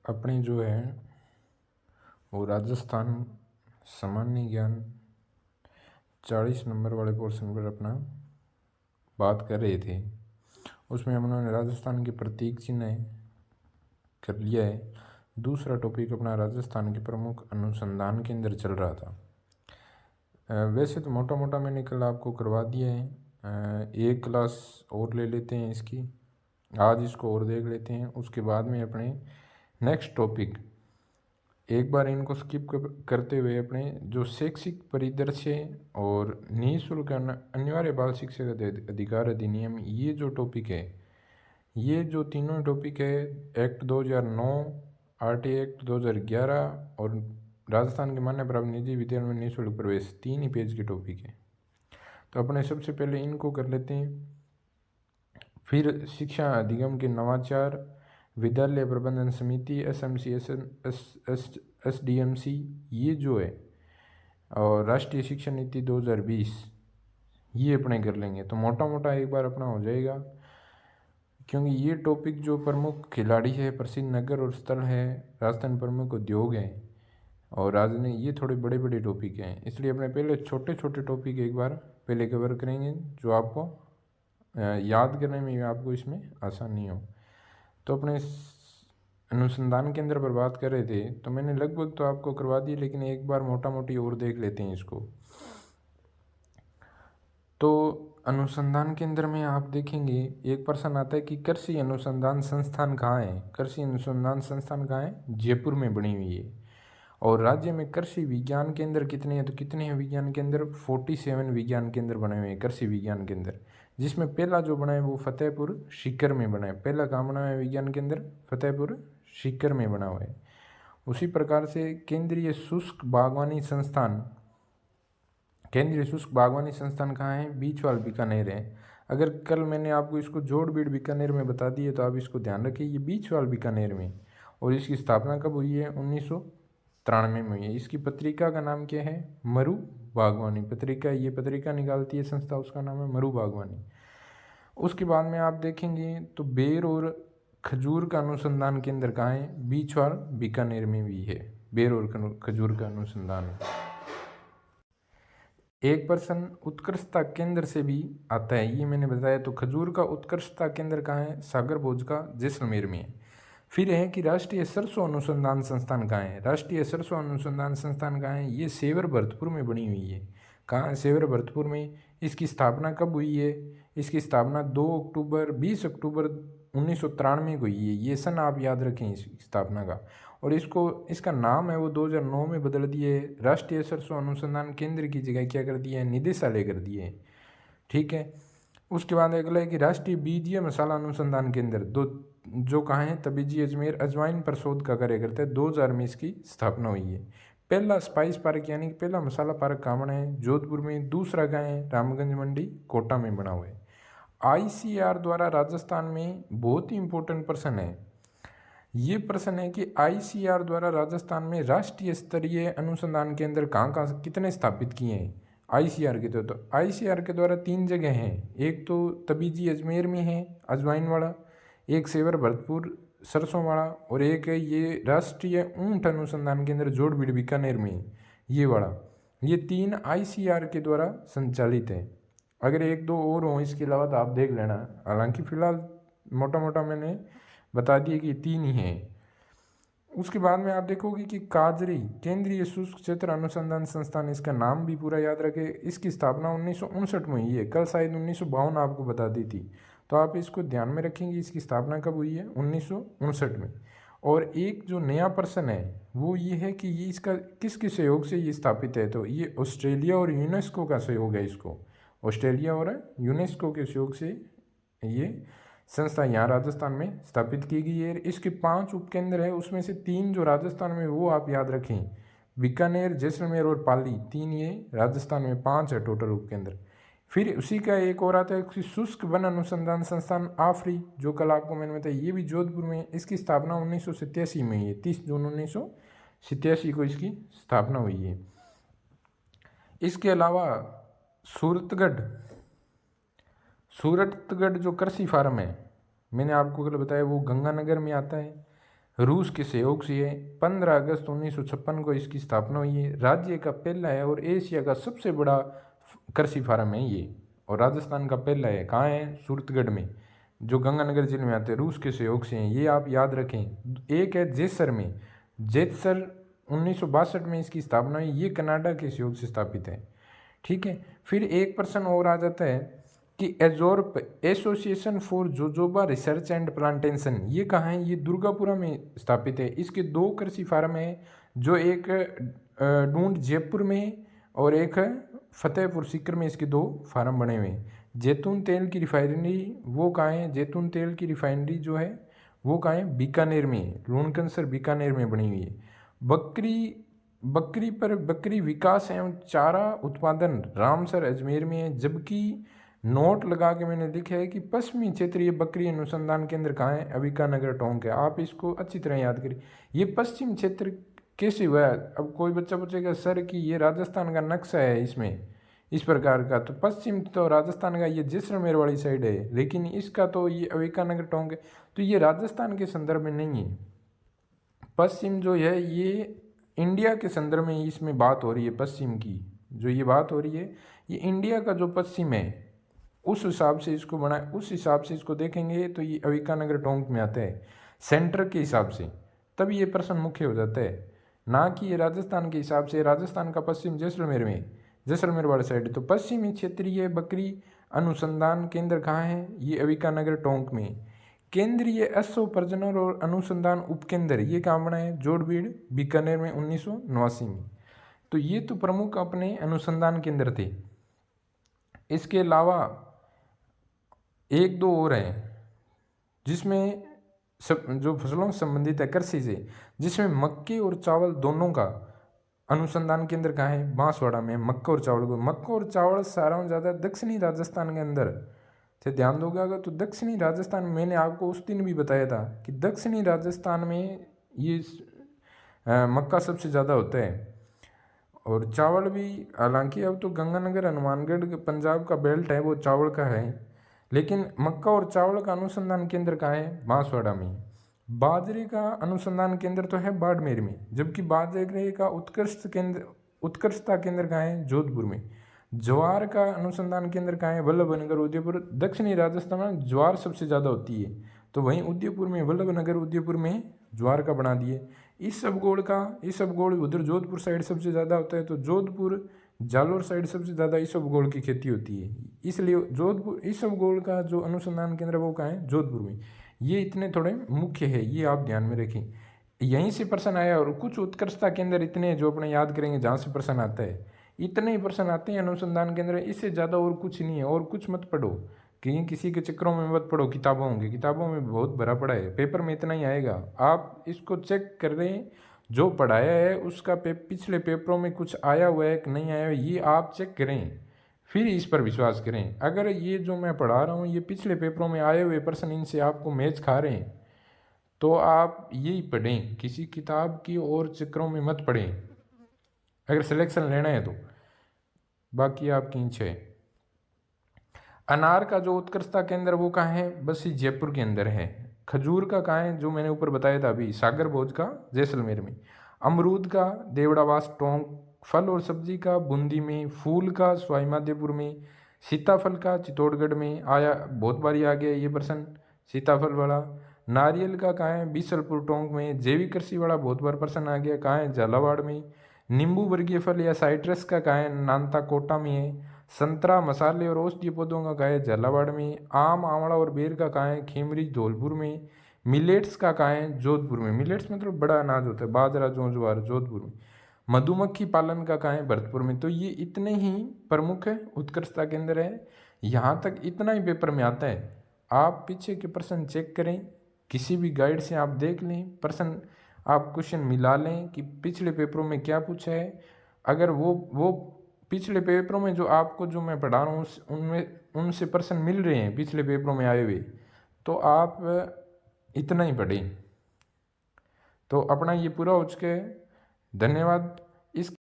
अपने जो है वो राजस्थान सामान्य ज्ञान 40 नंबर वाले पोर्शन पर अपना बात कर रहे थे। उसमें हम लोगों ने राजस्थान के प्रतीक चिन्ह कर लिया है। दूसरा टॉपिक अपना राजस्थान के प्रमुख अनुसंधान केंद्र चल रहा था। वैसे तो मोटा मोटा मैंने कल आपको करवा दिया है। एक क्लास और ले लेते हैं इसकी, आज इसको और देख लेते हैं। उसके बाद में अपने नेक्स्ट टॉपिक एक बार इनको स्किप करते हुए अपने जो शैक्षिक परिदृश्य और निःशुल्क अनिवार्य बाल शिक्षा अधिकार अधिनियम, ये जो टॉपिक है, ये जो तीनों टॉपिक है एक्ट 2009, आरटी एक्ट 2011 और राजस्थान के मान्य प्राप्त निजी विद्यालयों में निःशुल्क प्रवेश, 3 ही पेज के टॉपिक है। तो अपने सबसे पहले इनको कर लेते हैं। फिर शिक्षा अधिगम के नवाचार, विद्यालय प्रबंधन समिति, एसएमसी, एसडीएमसी, ये जो है, और राष्ट्रीय शिक्षा नीति 2020, ये अपने कर लेंगे। तो मोटा मोटा एक बार अपना हो जाएगा, क्योंकि ये टॉपिक जो प्रमुख खिलाड़ी है, प्रसिद्ध नगर और स्थल है, राजस्थान प्रमुख उद्योग है और राजनीति, ये थोड़े बड़े बड़े टॉपिक हैं। इसलिए अपने पहले छोटे छोटे टॉपिक एक बार पहले कवर करेंगे, जो आपको याद करने में आपको इसमें आसानी हो। तो अपने अनुसंधान केंद्र पर बात कर रहे थे, तो मैंने लगभग तो आपको करवा दी, लेकिन एक बार मोटा मोटी और देख लेते हैं इसको। तो अनुसंधान केंद्र में आप देखेंगे एक प्रश्न आता है कि कृषि अनुसंधान संस्थान कहाँ है। कृषि अनुसंधान संस्थान कहाँ है? जयपुर में बनी हुई है। और राज्य में कृषि विज्ञान केंद्र कितने हैं? तो कितने हैं विज्ञान केंद्र? 47 विज्ञान केंद्र बने हुए हैं, कृषि विज्ञान केंद्र, जिसमें पहला जो बना है वो फतेहपुर सीकर में बना है। पहला कहाँ बना है विज्ञान केंद्र? फतेहपुर सीकर में बना हुआ है। उसी प्रकार से केंद्रीय शुष्क बागवानी संस्थान, केंद्रीय शुष्क बागवानी संस्थान कहाँ है? बीचवाल बीकानेर है। अगर कल मैंने आपको इसको जोड़बीड़ बीकानेर में बता दिए तो आप इसको ध्यान रखिए, ये बीचवाल बीकानेर में। और इसकी स्थापना कब हुई है? 1993 में हुई है। इसकी पत्रिका का नाम क्या है? मरु बागवानी पत्रिका। ये पत्रिका निकालती है संस्था, उसका नाम है मरु बागवानी। उसके बाद में आप देखेंगे तो बेर और खजूर का अनुसंधान केंद्र कहाँ है? बीचवाल बीकानेर में भी है बेर और खजूर का अनुसंधान। एक प्रश्न उत्कृष्टता केंद्र से भी आता है, ये मैंने बताया। तो खजूर का उत्कृष्टता केंद्र कहाँ है? सागर भोज का जैसलमेर में है। फिर है कि राष्ट्रीय सरसों अनुसंधान संस्थान कहाँ है? राष्ट्रीय सरसों अनुसंधान संस्थान कहाँ है? ये सेवर भरतपुर में बनी हुई है। कहाँ? सेवर भरतपुर में। इसकी स्थापना कब हुई है? इसकी स्थापना 20 अक्टूबर 1993 को हुई है। ये सन आप याद रखें इस स्थापना का। और इसका नाम है वो 2009 में बदल दिए, राष्ट्रीय सरसों अनुसंधान केंद्र की जगह क्या कर दिया है? निदेशालय कर दिए है। ठीक है। उसके बाद अगला है कि राष्ट्रीय बीजीय मसाला अनुसंधान केंद्र, जो कहाँ है? तबीजी अजमेर, अजवाइन पर शोध का कार्य करता है। 2000 में इसकी स्थापना हुई है। पहला स्पाइस पार्क यानी कि पहला मसाला पार्क कहाँ बना है? जोधपुर में। दूसरा कहाँ है? रामगंज मंडी कोटा में बना हुआ है। आईसीआर द्वारा राजस्थान में बहुत ही इंपॉर्टेंट प्रश्न है ये प्रश्न है कि आईसीआर द्वारा राजस्थान में राष्ट्रीय स्तरीय अनुसंधान केंद्र कहाँ कहाँ कितने स्थापित किए हैं आईसीआर के? तो आईसीआर के द्वारा 3 जगह हैं। एक तो तबीजी अजमेर में है अजवाइन वाला, एक सेवर भरतपुर सरसों वाला, और एक है ये राष्ट्रीय ऊंट अनुसंधान केंद्र जोड़बीड़ बीकानेर में, ये वाला। ये 3 आईसीआर के द्वारा संचालित है। अगर एक दो और हों इसके अलावा तो आप देख लेना। हालांकि फ़िलहाल मोटा मोटा मैंने बता दिए कि 3 ही हैं। उसके बाद में आप देखोगे कि काजरी केंद्रीय शुष्क क्षेत्र अनुसंधान संस्थान, इसका नाम भी पूरा याद रखें। इसकी स्थापना 1959 में हुई है। कल शायद 1952 आपको बता दी थी, तो आप इसको ध्यान में रखेंगे। इसकी स्थापना कब हुई है? 1959 में। और एक जो नया प्रश्न है वो ये है कि ये इसका किसके सहयोग से ये स्थापित है? तो ये ऑस्ट्रेलिया और यूनेस्को का सहयोग है। इसको ऑस्ट्रेलिया और यूनेस्को के सहयोग से ये संस्था यहाँ राजस्थान में स्थापित की गई है। इसके 5 उपकेंद्र है, उसमें से 3 जो राजस्थान में वो आप याद रखें, बीकानेर, जैसलमेर और पाली, 3 ये राजस्थान में, 5 है टोटल उपकेंद्र। फिर उसी का एक और आता है शुष्क वन अनुसंधान संस्थान आफरी, जो कल आपको मैंने बताया, ये भी जोधपुर में। इसकी स्थापना 1987 में हुई है। 30 जून 1987 को इसकी स्थापना हुई है। इसके अलावा सूरतगढ़ जो कृषि फार्म है, मैंने आपको कल बताया, वो गंगानगर में आता है। रूस के सहयोग से है। 15 अगस्त 1956 को इसकी स्थापना हुई है। राज्य का पहला है और एशिया का सबसे बड़ा कृषि फार्म है ये। और राजस्थान का पहला है, कहाँ है? सूरतगढ़ में, जो गंगानगर जिले में आते हैं। रूस के सहयोग से हैं, ये आप याद रखें। एक है जेसर में, जेसर 1962 में इसकी स्थापना हुई, ये कनाडा के सहयोग से स्थापित है। ठीक है, फिर एक प्रश्न और आ जाता है कि एजोर्प association for jojoba research and plantation, ये कहाँ है? ये दुर्गापुरा में स्थापित है। इसके 2 कृषि फार्म हैं, जो एक डूंड जयपुर में और एक फतेहपुर सीकर में, इसके 2 फार्म बने हुए हैं। जैतून तेल की रिफाइनरी वो कहाँ है? जैतून तेल की रिफाइनरी जो है वो कहाँ है? बीकानेर में, लूणकंसर बीकानेर में बनी हुई है। बकरी विकास एवं चारा उत्पादन रामसर अजमेर में है। जबकि नोट लगा के मैंने लिखा है कि पश्चिमी क्षेत्रीय बकरी अनुसंधान केंद्र कहाँ है? अविकानगर टोंक है। आप इसको अच्छी तरह याद करिए। ये पश्चिम क्षेत्र कैसे हुआ है? अब कोई बच्चा पूछेगा सर कि ये राजस्थान का नक्शा है इसमें इस प्रकार का, तो पश्चिम तो राजस्थान का ये जैसलमेर वाली साइड है, लेकिन इसका तो ये अविकानगर टोंक है, तो ये राजस्थान के संदर्भ में नहीं है। पश्चिम जो है ये इंडिया के संदर्भ में इसमें बात हो रही है। पश्चिम की जो ये बात हो रही है, ये इंडिया का जो पश्चिम है उस हिसाब से इसको बनाए, उस हिसाब से इसको देखेंगे तो ये अविकानगर टोंक में आता है सेंटर के हिसाब से। तब ये प्रश्न मुख्य हो जाता है, ना कि ये राजस्थान के हिसाब से। राजस्थान का पश्चिम जैसलमेर में, जैसलमेर वाले साइड। तो पश्चिमी क्षेत्रीय बकरी अनुसंधान केंद्र कहाँ है? ये अविकानगर टोंक में। केंद्रीय अश्व प्रजनन और अनुसंधान उपकेंद्र ये कहाँ बना है? जोड़बीड़ बीकानेर में 1989 में। तो ये तो प्रमुख अपने अनुसंधान केंद्र थे। इसके अलावा 1-2 और हैं जिसमें सब जो फसलों से संबंधित है कृषि से, जिसमें मक्के और चावल दोनों का अनुसंधान केंद्र कहाँ है? बांसवाड़ा में। मक्का और चावल को, मक्का और चावल सारा ज़्यादा दक्षिणी राजस्थान के अंदर से ध्यान दोगे अगर, तो दक्षिणी राजस्थान में, मैंने आपको उस दिन भी बताया था कि दक्षिणी राजस्थान में ये मक्का सबसे ज़्यादा होता है और चावल भी। हालांकि अब तो गंगानगर हनुमानगढ़ पंजाब का बेल्ट है वो चावल का है, लेकिन मक्का और चावल का अनुसंधान केंद्र कहाँ है? बांसवाड़ा में। बाजरे का अनुसंधान केंद्र तो है बाड़मेर में, जबकि बाजरे का उत्कृष्टता केंद्र कहाँ है? जोधपुर में। ज्वार का अनुसंधान केंद्र कहाँ है? वल्लभनगर उदयपुर। दक्षिणी राजस्थान में ज्वार सबसे ज़्यादा होती है, तो वहीं उदयपुर में, वल्लभनगर उदयपुर में ज्वार का बना दिए। इसबगोल उधर जोधपुर साइड सबसे ज़्यादा होता है, तो जोधपुर जालोर साइड सबसे ज़्यादा इसबगोल की खेती होती है, इसलिए जोधपुर इसबगोल का जो अनुसंधान केंद्र वो कहाँ है? जोधपुर में। ये इतने थोड़े मुख्य है, ये आप ध्यान में रखें। यहीं से प्रश्न आया, और कुछ उत्कृष्टता केंद्र इतने जो अपने याद करेंगे जहाँ से प्रश्न आता है, इतने ही प्रश्न आते हैं अनुसंधान केंद्र, इससे ज़्यादा और कुछ नहीं है। और कुछ मत पढ़ो, कहीं किसी के चक्करों में मत पढ़ो। किताबों में बहुत भरा पड़ा है, पेपर में इतना ही आएगा। आप इसको चेक कर रहे हैं, जो पढ़ाया है उसका पिछले पेपरों में कुछ आया हुआ है कि नहीं आया हुआ है, ये आप चेक करें, फिर इस पर विश्वास करें। अगर ये जो मैं पढ़ा रहा हूँ ये पिछले पेपरों में आए हुए प्रश्न इनसे आपको मैच खा रहे हैं, तो आप यही पढ़ें, किसी किताब की और चक्करों में मत पढ़ें अगर सिलेक्शन लेना है तो। बाकी आपकी इच्छा है। अनार का जो उत्कृष्टता केंद्र वो कहाँ है? बस ये जयपुर के अंदर है। खजूर का कहाँ है? जो मैंने ऊपर बताया था अभी, सागर भोज का जैसलमेर में। अमरूद का देवड़ावास टोंक। फल और सब्जी का बूंदी में। फूल का सवाई माधोपुर में। सीताफल का चित्तौड़गढ़ में। आया, बहुत बारी आ गया ये प्रश्न सीताफल वाला। नारियल का कहाँ है? बीसलपुर टोंक में। जैविक कृषि वाला बहुत बार प्रश्न आ गया, कहाँ है? झालावाड़ में। नींबू वर्गीय फल या साइट्रस का कहाँ है? नानता कोटा में है। संतरा मसाले और औषधीय पौधों का कहाँ है? झालावाड़ में। आम, आंवला और बेर का कहाँ है? खेमरी धौलपुर में। मिलेट्स का कहाँ है? जोधपुर में। मिलेट्स मतलब बड़ा अनाज होता है, बाजरा, जौ, ज्वार, जोधपुर में। मधुमक्खी पालन का कहाँ है? भरतपुर में। तो ये इतने ही प्रमुख उत्कृष्टता केंद्र है। यहाँ तक इतना ही पेपर में आता है। आप पीछे के प्रश्न चेक करें, किसी भी गाइड से आप देख लें, प्रश्न आप क्वेश्चन मिला लें कि पिछले पेपरों में क्या पूछा है। अगर वो पिछले पेपरों में जो आपको जो मैं पढ़ा रहा हूँ उनमें उनसे प्रश्न मिल रहे हैं पिछले पेपरों में आए हुए, तो आप इतना ही पढ़ें। तो अपना ये पूरा हो चुका है। धन्यवाद। इस